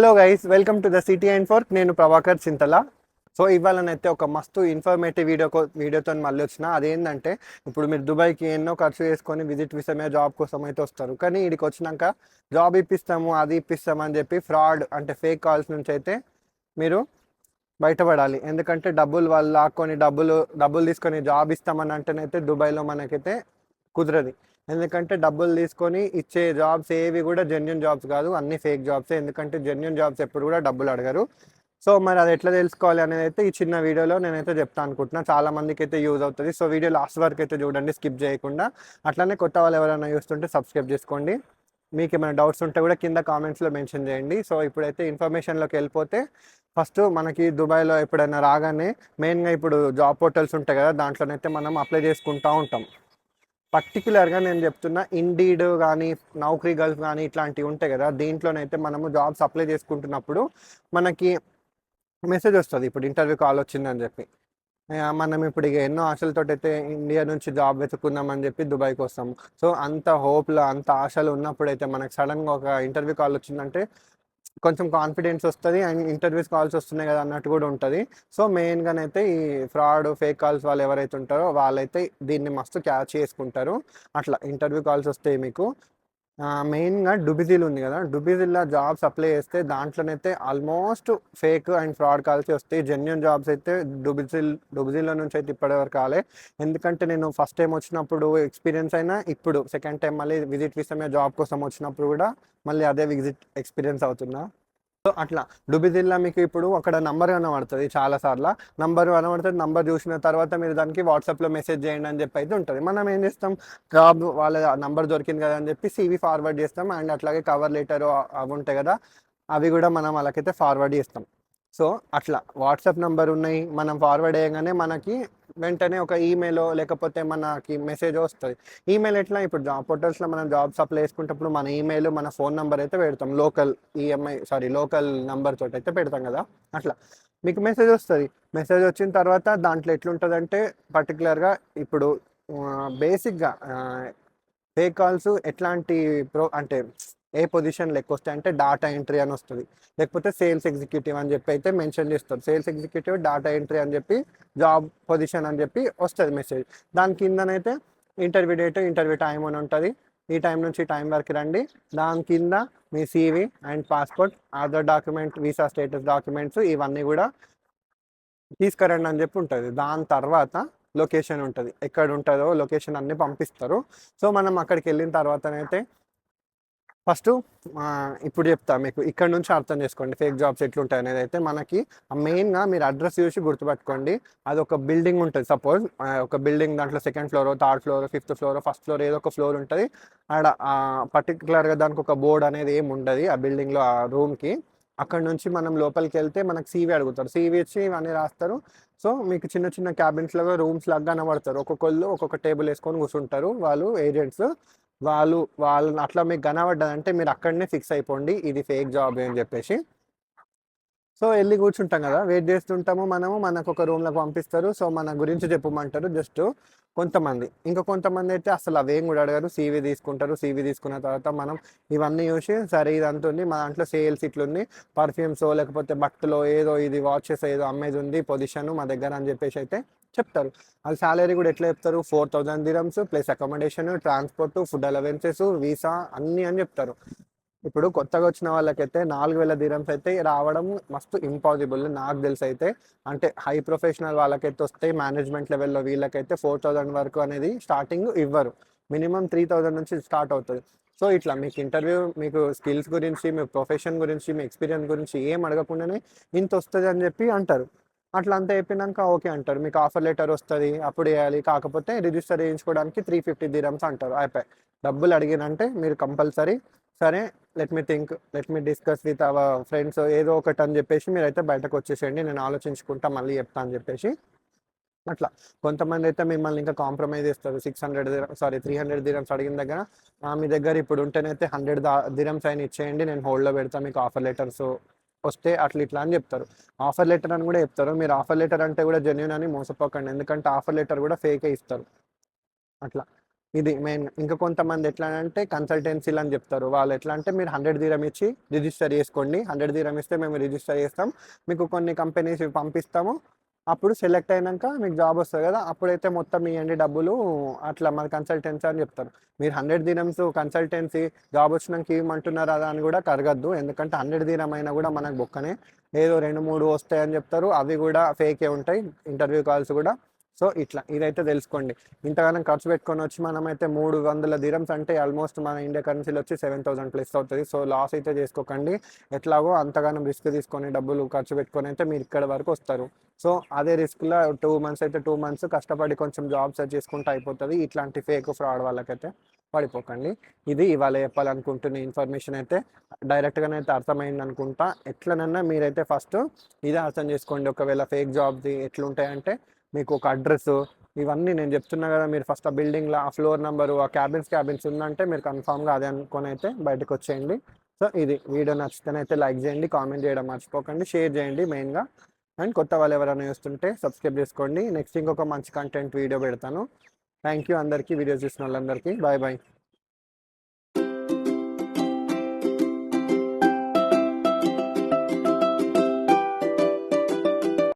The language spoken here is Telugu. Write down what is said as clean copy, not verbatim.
Hello guys, welcome to the city and fork. నేను ప్రభాకర్ చింతల. సో ఇవాళనైతే ఒక మస్తు ఇన్ఫర్మేటివ్ వీడియోతో మళ్ళీ వచ్చిన. అదేంటంటే, ఇప్పుడు మీరు దుబాయ్కి ఎన్నో ఖర్చు చేసుకొని విజిట్ విసమే జాబ్ కోసం అయితే వస్తారు. కానీ ఇక్కడికి వచ్చినాక జాబ్ ఇప్పిస్తాము, అది ఇప్పిస్తాము అని చెప్పి ఫ్రాడ్ అంటే ఫేక్ కాల్స్ నుంచి అయితే మీరు బయటపడాలి. ఎందుకంటే డబ్బులు వాళ్ళు లాక్కొని డబ్బులు తీసుకొని జాబ్ ఇస్తామని అంటేనైతే దుబాయ్లో మనకైతే కుదరదు. ఎందుకంటే డబ్బులు తీసుకొని ఇచ్చే జాబ్స్ ఏవి కూడా జెన్యున్ జాబ్స్ కాదు, అన్ని ఫేక్ జాబ్సే. ఎందుకంటే జెన్యున్ జాబ్స్ ఎప్పుడు కూడా డబ్బులు అడగరు. సో మరి అది ఎట్లా తెలుసుకోవాలి అనేది అయితే ఈ చిన్న వీడియోలో నేనైతే చెప్తా అనుకుంటున్నా. చాలా మందికి అయితే యూజ్ అవుతుంది. సో వీడియో లాస్ట్ వరకు అయితే చూడండి, స్కిప్ చేయకుండా. అట్లానే కొత్త వాళ్ళు ఎవరైనా చూస్తుంటే సబ్స్క్రైబ్ చేసుకోండి. మీకు ఏమైనా డౌట్స్ ఉంటే కూడా కింద కామెంట్స్లో మెన్షన్ చేయండి. సో ఇప్పుడైతే ఇన్ఫర్మేషన్లోకి వెళ్ళిపోతే, ఫస్ట్ మనకి దుబాయ్లో ఎప్పుడైనా రాగానే మెయిన్గా ఇప్పుడు జాబ్ పోర్టల్స్ ఉంటాయి కదా, దాంట్లోనైతే మనం అప్లై చేసుకుంటూ ఉంటాం. పర్టికులర్గా నేను చెప్తున్నా, ఇండీడ్ కానీ నౌకరీ గల్ఫ్ కానీ ఇట్లాంటివి ఉంటాయి కదా, దీంట్లోనైతే మనము జాబ్స్ అప్లై చేసుకుంటున్నప్పుడు మనకి మెసేజ్ వస్తుంది, ఇప్పుడు ఇంటర్వ్యూ కాల్ వచ్చిందని చెప్పి. మనం ఇప్పుడు ఇక ఎన్నో ఆశలతో అయితే ఇండియా నుంచి జాబ్ వెతుకుందామని చెప్పి దుబాయ్కి వస్తాము. సో అంత హోప్లో అంత ఆశలు ఉన్నప్పుడైతే మనకు సడన్గా ఒక ఇంటర్వ్యూ కాల్ వచ్చిందంటే కొంచెం కాన్ఫిడెన్స్ వస్తుంది, అండ్ ఇంటర్వ్యూస్ కాల్స్ వస్తున్నాయి కదా అన్నట్టు కూడా ఉంటుంది. సో మెయిన్గానైతే ఈ ఫ్రాడ్ ఫేక్ కాల్స్ వాళ్ళు ఎవరైతే ఉంటారో వాళ్ళైతే దీన్ని మస్తు క్యాచ్ చేసుకుంటారు. అట్లా ఇంటర్వ్యూ కాల్స్ వస్తాయి మీకు. మెయిన్గా డుబిజిల్ ఉంది కదా, డుబిజిల్లో జాబ్స్ అప్లై చేస్తే దాంట్లోనైతే almost fake and fraud calls వస్తాయి. జెన్యున్ జాబ్స్ అయితే డుబిజిల్లో నుంచి అయితే ఇప్పటివరకు రాలే. ఎందుకంటే నేను ఫస్ట్ టైం వచ్చినప్పుడు ఎక్స్పీరియన్స్ అయినా, ఇప్పుడు సెకండ్ టైం మళ్ళీ విజిట్ విసమే జాబ్ కోసం వచ్చినప్పుడు కూడా మళ్ళీ అదే విజిట్ ఎక్స్పీరియన్స్ అవుతున్నా. సో అట్లా డుబిజిల్లా మీకు ఇప్పుడు అక్కడ నంబర్ కనబడుతుంది. చాలాసార్లు నంబర్ కనబడుతుంది. నంబర్ చూసిన తర్వాత మీరు దానికి వాట్సాప్లో మెసేజ్ చేయండి అని చెప్పి అయితే ఉంటుంది. మనం ఏం చేస్తాం, జాబ్ వాళ్ళ నంబర్ దొరికింది కదా అని చెప్పి CV ఫార్వర్డ్ చేస్తాం. అండ్ అట్లాగే కవర్ లెటర్ అవి ఉంటాయి కదా, అవి కూడా మనం వాళ్ళకైతే ఫార్వర్డ్ చేస్తాం. సో అట్లా వాట్సాప్ నంబర్ ఉన్నాయి, మనం ఫార్వర్డ్ చేయగానే మనకి వెంటనే ఒక ఈమెయిల్ లేకపోతే మనకి మెసేజ్ వస్తుంది. ఈమెయిల్ ఎట్లా, ఇప్పుడు జాబ్ పోర్టల్స్లో మనం జాబ్స్ అప్లై చేసుకునేటప్పుడు మన ఈమెయిల్ మన ఫోన్ నెంబర్ అయితే పెడతాం, లోకల్ నెంబర్ తోటి అయితే పెడతాం కదా. అట్లా మీకు మెసేజ్ వస్తుంది. మెసేజ్ వచ్చిన తర్వాత దాంట్లో ఎట్లుంటుందంటే, పర్టికులర్గా ఇప్పుడు బేసిక్గా ఫేక్ కాల్స్ ఎట్లాంటి అంటే ఏ పొజిషన్ లెక్క వస్తాయి అంటే, డాటా ఎంట్రీ అని వస్తుంది, లేకపోతే సేల్స్ ఎగ్జిక్యూటివ్ అని చెప్పి అయితే మెన్షన్ చేస్తారు. సేల్స్ ఎగ్జిక్యూటివ్, డాటా ఎంట్రీ అని చెప్పి జాబ్ పొజిషన్ అని చెప్పి వస్తుంది మెసేజ్. దాని కిందనైతే ఇంటర్వ్యూ డేట్, ఇంటర్వ్యూ టైం అని ఉంటుంది. ఈ టైం నుంచి ఈ టైం వరకు రండి. దాని కింద మీ CV and passport, Aadhaar document, visa status documents ఇవన్నీ కూడా తీసుకురండి అని చెప్పి ఉంటుంది. దాని తర్వాత లొకేషన్ ఉంటుంది, ఎక్కడ ఉంటుందో లొకేషన్ అన్నీ పంపిస్తారు. సో మనం అక్కడికి వెళ్ళిన తర్వాతనైతే ఫస్ట్ ఇప్పుడు చెప్తా మీకు, ఇక్కడ నుంచి అర్థం చేసుకోండి ఫేక్ జాబ్స్ ఎట్లుంటాయి అనేది. అయితే మనకి మెయిన్గా మీరు అడ్రస్ చూసి గుర్తుపెట్టుకోండి. అది ఒక బిల్డింగ్ ఉంటుంది. సపోజ్ ఒక బిల్డింగ్, దాంట్లో second floor, third floor, fifth floor, first floor, ఏదో ఒక ఫ్లోర్ ఉంటుంది. ఆడ పర్టికులర్గా దానికి ఒక బోర్డ్ అనేది ఏమి ఉండదు ఆ బిల్డింగ్లో, ఆ రూమ్కి. అక్కడ నుంచి మనం లోపలికి వెళ్తే మనకు CV అడుగుతారు. CV ఇచ్చి ఇవన్నీ రాస్తారు. సో మీకు చిన్న చిన్న క్యాబిన్స్ లాగా, రూమ్స్ లాగా కనబడతారు. ఒక్కొక్కళ్ళు ఒక్కొక్క టేబుల్ వేసుకొని కూర్చుంటారు, వాళ్ళు ఏజెంట్స్. వాళ్ళని అట్లా మీకు కనబడ్డదంటే మీరు అక్కడనే ఫిక్స్ అయిపోండి, ఇది ఫేక్ జాబ్ అని చెప్పేసి. సో వెళ్ళి కూర్చుంటాం కదా, వెయిట్ చేస్తుంటాము మనము. మనకు ఒక రూమ్లోకి పంపిస్తారు. సో మన గురించి చెప్పమంటారు జస్ట్ కొంతమంది. ఇంకా కొంతమంది అయితే అసలు అవేం కూడా అడగరు, CV తీసుకుంటారు. CV తీసుకున్న తర్వాత మనం ఇవన్నీ చూసి, సరే ఇది అంతుంది, మా దాంట్లో సేల్స్ ఇట్లుంది, పర్ఫ్యూమ్స్ లేకపోతే బట్టలో ఏదో, ఇది వాచెస్ ఏదో అమ్మేది ఉంది పొజిషన్ మా దగ్గర అని చెప్పేసి అయితే చెప్తారు. అది శాలరీ కూడా ఎట్లా చెప్తారు, 4000 dirhams plus accommodation, transport, food allowances, visa అన్నీ అని చెప్తారు. ఇప్పుడు కొత్తగా వచ్చిన వాళ్ళకైతే 4000 dirhams అయితే రావడం మస్తు ఇంపాసిబుల్ నాకు తెలిసి అయితే. అంటే హై ప్రొఫెషనల్ వాళ్ళకైతే వస్తాయి, మేనేజ్మెంట్ లెవెల్లో వీళ్ళకైతే 4000 వరకు అనేది స్టార్టింగ్ ఇవ్వరు. మినిమం 3000 నుంచి స్టార్ట్ అవుతుంది. సో ఇట్లా మీకు ఇంటర్వ్యూ, మీకు స్కిల్స్ గురించి, మీ ప్రొఫెషన్ గురించి, మీ ఎక్స్పీరియన్స్ గురించి ఏం అడగకుండానే ఇంత వస్తుంది అని చెప్పి అంటారు. అట్లా అంతా అయిపోయినాక ఓకే అంటారు, మీకు ఆఫర్ లెటర్ వస్తుంది, అప్పుడు వేయాలి. కాకపోతే రిజిస్టర్ చేయించుకోవడానికి 350 dirhams అంటారు. అయిపోయి డబ్బులు అడిగినంటే మీరు కంపల్సరీ సరే, let me discuss with our friends ఏదో ఒకటి అని చెప్పేసి మీరైతే బయటకు వచ్చేసేయండి, నేను ఆలోచించుకుంటా మళ్ళీ చెప్తా అని చెప్పేసి. అట్లా కొంతమంది అయితే మిమ్మల్ని ఇంకా కాంప్రమైజ్ చేస్తారు. 300 dirhams అడిగిన దగ్గర, మీ దగ్గర ఇప్పుడు ఉంటేనైతే 100 dirhams అయినా ఇచ్చేయండి, నేను హోల్డ్లో పెడతాను, మీకు ఆఫర్ లెటర్స్ వస్తే అట్లా ఇట్లా అని చెప్తారు. ఆఫర్ లెటర్ అని కూడా చెప్తారు. మీరు ఆఫర్ లెటర్ అంటే కూడా జెన్యూన్ అని మోసపోకండి, ఎందుకంటే ఆఫర్ లెటర్ కూడా ఫేకే ఇస్తారు. అట్లా ఇది మెయిన్. ఇంకా కొంతమంది ఎట్లా అంటే కన్సల్టెన్సీలు అని చెప్తారు. వాళ్ళు ఎట్లా అంటే మీరు 100 దీరం ఇచ్చి రిజిస్టర్ చేసుకోండి. 100 దీరం ఇస్తే మేము రిజిస్టర్ చేస్తాం. మీకు కొన్ని కంపెనీస్ పంపిస్తాము. అప్పుడు సెలెక్ట్ అయినాక మీకు జాబ్ వస్తుంది కదా, అప్పుడైతే మొత్తం ఇవ్వండి డబ్బులు, అట్లా మన కన్సల్టెన్సీ అని చెప్తారు. మీరు 100 దీరమ్స్ కన్సల్టెన్సీ జాబ్ వచ్చినాక ఇవ్వమంటున్నారు అదా అని కూడా కరగద్దు. ఎందుకంటే 100 దీరం అయినా కూడా మనకు బొక్కనే. ఏదో 2-3 వస్తాయని చెప్తారు, అవి కూడా ఫేకే ఉంటాయి, ఇంటర్వ్యూ కాల్స్ కూడా. సో ఇట్లా ఇదైతే తెలుసుకోండి. ఇంతగానం ఖర్చు పెట్టుకొని వచ్చి మనమైతే 300 దిరమ్స్ అంటే ఆల్మోస్ట్ మన ఇండియా కరెన్సీలో వచ్చి 7,000 ప్లస్ అవుతుంది. సో లాస్ అయితే చేసుకోకండి. ఎట్లాగో అంతగానం రిస్క్ తీసుకొని డబ్బులు ఖర్చు పెట్టుకొని అయితే మీరు ఇక్కడ వరకు వస్తారు. సో అదే రిస్క్లో 2 మంత్స్ అయితే 2 మంత్స్ కష్టపడి కొంచెం జాబ్ సెర్చ్ చేసుకుంటే అయిపోతుంది. ఇట్లాంటి ఫేక్ ఫ్రాడ్ వాళ్ళకైతే పడిపోకండి. ఇది ఇవాళ చెప్పాలనుకుంటున్న ఇన్ఫర్మేషన్ అయితే డైరెక్ట్గానే అయితే అర్థమైంది అనుకుంటా. ఎట్లనన్నా మీరైతే ఫస్ట్ ఇదే అర్థం చేసుకోండి. ఒకవేళ ఫేక్ జాబ్ది ఎట్లుంటాయంటే మీకు ఒక అడ్రస్, ఇవన్నీ నేను చెప్తున్నా కదా, మీరు ఫస్ట్ ఆ బిల్డింగ్లో ఆ ఫ్లోర్ నెంబరు, ఆ క్యాబిన్స్ ఉందంటే మీరు కన్ఫామ్గా అదే అనుకొని అయితే బయటకు వచ్చేయండి. సో ఇది వీడియో నచ్చితేనైతే లైక్ చేయండి, కామెంట్ చేయడం మర్చిపోకండి, షేర్ చేయండి మెయిన్గా. అండ్ కొత్త వాళ్ళు ఎవరైనా చూస్తుంటే సబ్స్క్రైబ్ చేసుకోండి. నెక్స్ట్ ఇంకొక మంచి కంటెంట్ వీడియో పెడతాను. థ్యాంక్ యూ అందరికీ, వీడియో చూసిన వాళ్ళందరికీ. Bye bye.